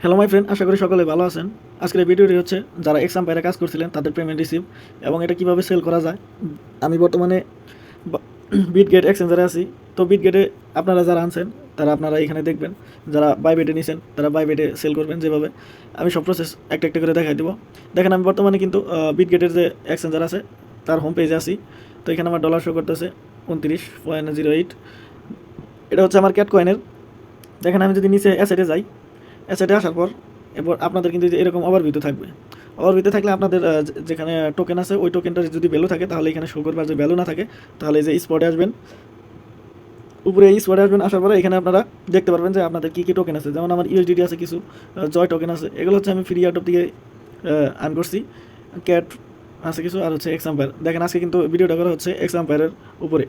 Hello my friend, আশা করি সকলে ভালো আছেন। আজকের এই ভিডিওটি হচ্ছে যারা এক্সাম পায়রা কাজ করছিলেন তাদের পেমেন্ট রিসিভ এবং এটা কিভাবে সেল করা যায়। আমি বর্তমানে বিটগেট এক্সচেঞ্জারে আছি। তো বিটগেটে আপনারা যারা আনছেন তারা আপনারা এখানে দেখবেন, যারা বাইবেটে নিছেন তারা বাইবেটে সেল করবেন। যেভাবে আমি সব প্রসেস একটা একটা করে দেখাই দেবো। দেখেন আমি বর্তমানে কিন্তু বিটগেটের যে এক্সচেঞ্জার আছে তার হোম পেজে আছি। তো এখানে আমার ডলার শো করতেছে 29.08। এটা হচ্ছে আমার ক্যাট কয়েনের। দেখেন আমি যদি নিচে অ্যাসেটে যাই, অ্যাসেটে আসার পর এরপর আপনাদের কিন্তু এরকম ওভারভিউতে থাকবে। ওভারভিউতে থাকলে আপনাদের যেখানে টোকেন আছে ওই টোকেনটার যদি ভ্যালু থাকে তাহলে এখানে শো করবে, আর যদি ভ্যালু না থাকে তাহলে এই যে স্পটে আসবেন, উপরে এই স্পটে আসবেন। আসার পরে এখানে আপনারা দেখতে পারবেন যে আপনাদের কী কী টোকেন আছে। যেমন আমার ইউএসডিটি আছে, কিছু জয় টোকেন আছে, এগুলো হচ্ছে আমি ফ্রি আউট অফ থেকে আর্ন করছি। ক্যাট আছে কিছু, আর হচ্ছে এক্সাম্পায়ার। দেখেন আজকে কিন্তু ভিডিওটা করা হচ্ছে এক্সাম্পায়ারের উপরে।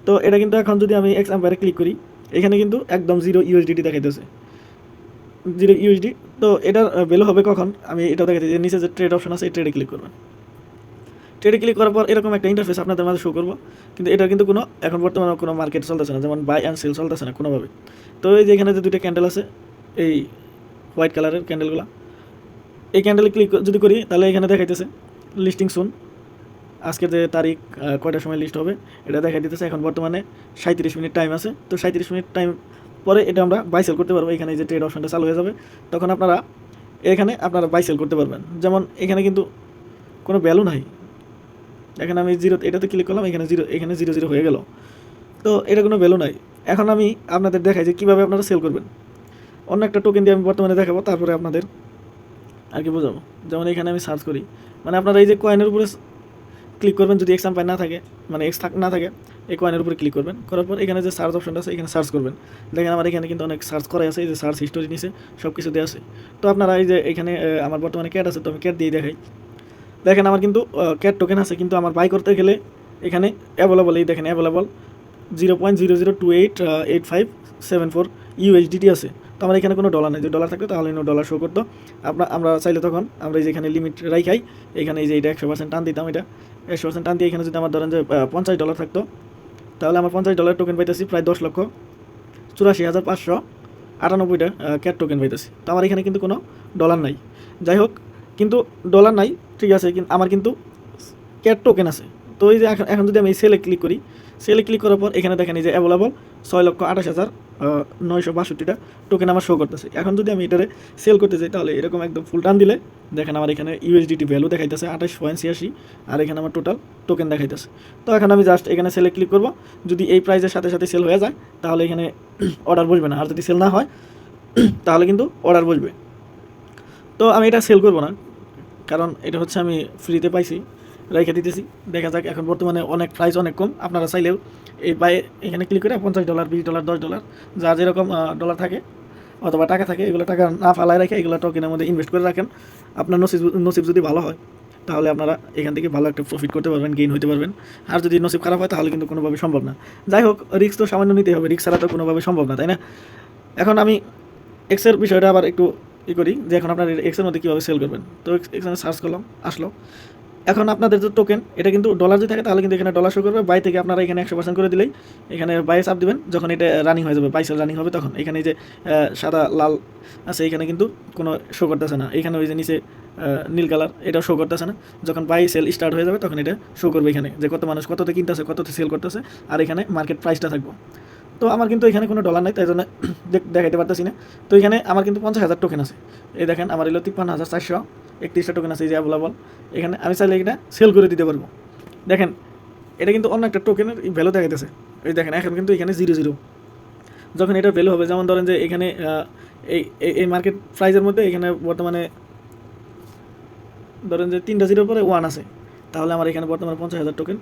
তো এটা কিন্তু এখন যদি আমি এক্সাম্পায়ারে ক্লিক করি, এখানে কিন্তু একদম 0 ইউএসডিটি দেখাইতেছে, 0 ইউএসডি। তো এটার ভ্যালু হবে কখন, আমি এটাও দেখাচ্ছি। যে নিচে যে ট্রেড অপশন আছে এই ট্রেডে ক্লিক করবেন। ট্রেডে ক্লিক করার পর এরকম একটা ইন্টারফেস আপনাদের মাঝে শো করবো, কিন্তু এটা কিন্তু কোনো এখন বর্তমানে কোনো মার্কেট চলতেছে না, যেমন বাই অ্যান্ড সেল চলতেছে না কোনোভাবে। তো এই যে এখানে যে দুইটা ক্যান্ডেল আছে, এই হোয়াইট কালারের ক্যান্ডেলগুলো, এই ক্যান্ডেলে ক্লিক যদি করি তাহলে এখানে দেখাইতেছে লিস্টিং সুন। আজকের যে তারিখ, কয়টার সময় লিস্ট হবে এটা দেখাই দিতেছে। এখন বর্তমানে 37 মিনিট টাইম আছে। তো 37 মিনিট টাইম পরে এটা আমরা বাই সেল করতে পারবো। এখানে যে ট্রেড অপশনটা চালু হয়ে যাবে, তখন আপনারা এখানে বাই সেল করতে পারবেন। যেমন এখানে কিন্তু কোনো ভ্যালু নাই। এখানে আমি জিরো, এটাতে ক্লিক করলাম, এখানে জিরো, এখানে 0 হয়ে গেল। তো এটা কোনো ভ্যালু নাই। এখন আমি আপনাদের দেখাই যে কীভাবে আপনারা সেল করবেন। অন্য একটা টোকেন দিয়ে আমি বর্তমানে দেখাবো, তারপরে আপনাদের আর কি বোঝাবো। যেমন এখানে আমি সার্চ করি, মানে আপনারা এই যে কয়েনের উপরে ক্লিক করবেন, যদি এক্সাম পাই না থাকে, মানে না থাকে, এই কয়েনের উপরে ক্লিক করবেন। করার পর এখানে যে সার্চ অপশনটা আছে এখানে সার্চ করবেন। দেখেন আমার এখানে কিন্তু অনেক সার্চ করাই আছে, এই যে সার্চ হিস্টোরি নিচে সব কিছু দেওয়া আছে। তো আপনারা এই যে এখানে আমার বর্তমানে ক্যাট আছে, তো আমি ক্যাট দিয়ে দেখাই। দেখেন আমার কিন্তু ক্যাট টোকেন আছে, কিন্তু আমার বাই করতে গেলে এখানে অ্যাভেলেবল, এই দেখেন অ্যাভেলেবল 0.00288574 ইউএসডিটি আছে। তো আমার এখানে কোনো ডলার নেই। যদি ডলার থাকতো তাহলে ডলার শো করতো। আমরা চাইলে তখন আমরা এই যে এখানে লিমিট রাখাই, এখানে এই যে এটা 100% টান দিতাম। এটা 100% টান দিয়ে এখানে যদি আমার ধরেন যে $50 থাকতো, তাহলে আমার $50 টোকেন পাইতেছি প্রায় 10,84,598টা ক্যাট টোকেন পাইতেছি। তো আমার এখানে কিন্তু কোনো ডলার নাই। যাই হোক, কিন্তু ডলার নাই ঠিক আছে, কিন্তু আমার কিন্তু ক্যাট টোকেন আছে। তো এই যে এখন যদি আমি সেলে ক্লিক করি, সেলে ক্লিক করার পর এখানে দেখেন এই যে অ্যাভেলেবল 6,28,962টা টোকেন আমার শো করতেছে। এখন যদি আমি এটারে সেল করতে চাই তাহলে এরকম একদম ফুল টান দিলে দেখেন আমার এখানে ইউএসডিটি ভ্যালু দেখাইতেছে 28.86, আর এখানে আমার টোটাল টোকেন দেখাইতেছে। তো এখন আমি জাস্ট এখানে সেলে ক্লিক করব। যদি এই প্রাইসের সাথে সাথে সেল হয়ে যায় তাহলে এখানে অর্ডার বসবে না, আর যদি সেল না হয় তাহলে কিন্তু অর্ডার বসবে। তো আমি এটা সেল করব না, কারণ এটা হচ্ছে আমি ফ্রিতে পাইছি, রেখে দিতেছি। দেখা যাক, এখন বর্তমানে অনেক প্রাইস অনেক কম। আপনারা চাইলেও এই বাই এখানে ক্লিক করে $50, $20, $10 যার যেরকম ডলার থাকে অথবা টাকা থাকে, এগুলো টাকা না ফালায় রেখে এগুলো টোকেনের মধ্যে ইনভেস্ট করে রাখেন। আপনার নসিব যদি ভালো হয় তাহলে আপনারা এখান থেকে ভালো একটা প্রফিট করতে পারবেন, গেইন হতে পারবেন। আর যদি নসিব খারাপ হয় তাহলে কিন্তু কোনোভাবে সম্ভব না। যাই হোক, রিস্ক তো সামান্য নিতে হবে, রিস্ক ছাড়া তো কোনোভাবে সম্ভব না, তাই না? এখন আমি এক্সের বিষয়টা আবার একটু করি, যে এখন আপনার এক্সের মধ্যে কীভাবে সেল করবেন। তো এখানে সার্চ করলাম, আসলো। এখন আপনাদের যে টোকেন, এটা কিন্তু ডলার যদি থাকে তাহলে কিন্তু এখানে ডলার শো করবে। বাই থেকে আপনারা এখানে 100% করে দিলেই এখানে বাইয়ে চাপ দিবেন। যখন এটা রানিং হয়ে যাবে, বাইসেল রানিং হবে, তখন এখানে যে সাদা লাল আছে এখানে কিন্তু কোনো শো করতেছে না। এখানে ওই যে নিচে নীল কালার, এটা শো করতেছে না। যখন বাই সেল স্টার্ট হয়ে যাবে তখন এটা শো করবে এখানে, যে কত মানুষ কততে কিনতেছে, কততে সেল করতেছে, আর এখানে মার্কেট প্রাইসটা থাকবে। তো আমার কিন্তু এখানে কোনো ডলার নাই, তাই জন্য দেখাইতে পারতেছি না। তো এখানে আমার কিন্তু 50,000 টোকেন আছে। এই দেখেন আমার এলো 53,431টা টোকেন আছে, এই যে অ্যাভেলেবল। এখানে আমি চাইলে এটা সেল করে দিতে পারবো। দেখেন এটা কিন্তু অন্য একটা টোকেনের ভ্যালু দেখাইতেছে। এই দেখেন এখন কিন্তু এখানে 0 যখন এটার ভ্যালু হবে, যেমন ধরেন যে এখানে এই মার্কেট প্রাইসের মধ্যে এখানে বর্তমানে ধরেন যে 3টা জিরোর পরে 1 আছে, তাহলে আমার এখানে বর্তমানে 50,000 টোকেন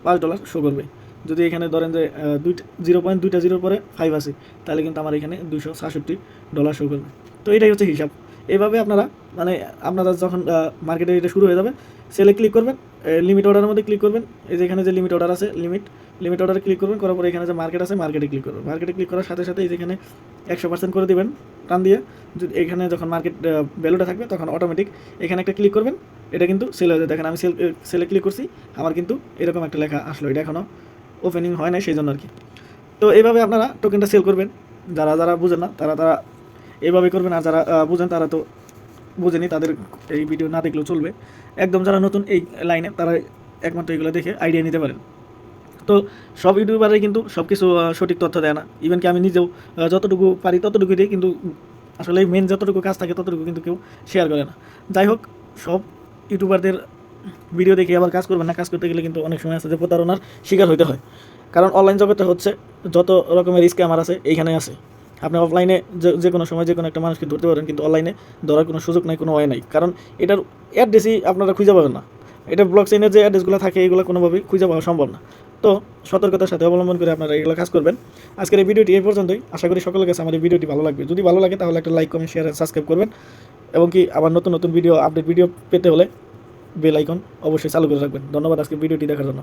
$5 শো করবে। যদি এখানে ধরেন যে 0.2 পরে 5 আছে, তাহলে কিন্তু আমার এখানে $267 শো করবে। তো এটাই হচ্ছে হিসাব। এইভাবে আপনারা যখন মার্কেটে এটা শুরু হয়ে যাবে, সেলে ক্লিক করবেন, লিমিট অর্ডারের মধ্যে ক্লিক করবেন। এই যে এখানে যে লিমিট অর্ডার আছে, লিমিট অর্ডারে ক্লিক করবেন। করার পরে এখানে যে মার্কেট আছে, মার্কেটে ক্লিক করবেন। মার্কেটে ক্লিক করার সাথে সাথে এই যেখানে 100% করে দেবেন টান দিয়ে। যদি এখানে যখন মার্কেট ভ্যালুটা থাকবে তখন অটোমেটিক এখানে একটা ক্লিক করবেন, এটা কিন্তু সেল হয়ে যায়। দেখেন আমি সেলে ক্লিক করছি, আমার কিন্তু এরকম একটা লেখা আসলো। এটা এখনও ওপেনিং হয় না, সেই জন্য আর কি। তো এইভাবে আপনারা টোকেনটা সেল করবেন। যারা বুঝেন না তারা এইভাবে করবেন। আর যারা বুঝেন তারা তো বুঝেনি, তাদের এই ভিডিও না দেখলেও চলবে। একদম যারা নতুন এই লাইনে তারা একমাত্র এগুলো দেখে আইডিয়া নিতে পারেন। তো সব ইউটিউবারই কিন্তু সব কিছু সঠিক তথ্য দেয় না। ইভেন কি আমি নিজেও যতটুকু পারি ততটুকু দিই, কিন্তু আসলে মেন যতটুকু কাজ থাকে ততটুকু কিন্তু কেউ শেয়ার করে না। যাই হোক, সব ইউটিউবারদের ভিডিও দেখে আবার কাজ করবেন না। কাজ করতে গেলে কিন্তু অনেক সময় আছে যে প্রতারণার শিকার হতে হয়। কারণ অনলাইন জগতে হচ্ছে যত রকমের স্ক্যামার আছে এইখানে আছে। আপনি অফলাইনে যে কোনো সময় যে কোনো একটা মানুষকে ধরতে পারেন, কিন্তু অনলাইনে ধরার কোনো সুযোগ নাই, কোনো ওয়ে নাই। কারণ এটার অ্যাড্রেসই আপনারা খুঁজে পাবেন না। এটা ব্লক চেইনের যে অ্যাড্রেসগুলো থাকে এগুলো কোনোভাবেই খুঁজে পাওয়া সম্ভব না। তো সতর্কতার সাথে অবলম্বন করে আপনারা এগুলো কাজ করবেন। আজকের এই ভিডিওটি এই পর্যন্তই। আশা করি সকলের কাছে আমার এই ভিডিওটি ভালো লাগবে। যদি ভালো লাগে তাহলে একটা লাইক, কমেন্ট, শেয়ার, সাবস্ক্রাইব করবেন। এবং কি আবার নতুন নতুন ভিডিও আপডেট ভিডিও পেতে হলে বেল আইকন অবশ্যই চালু করে রাখবেন। ধন্যবাদ আজকে ভিডিওটি দেখার জন্য।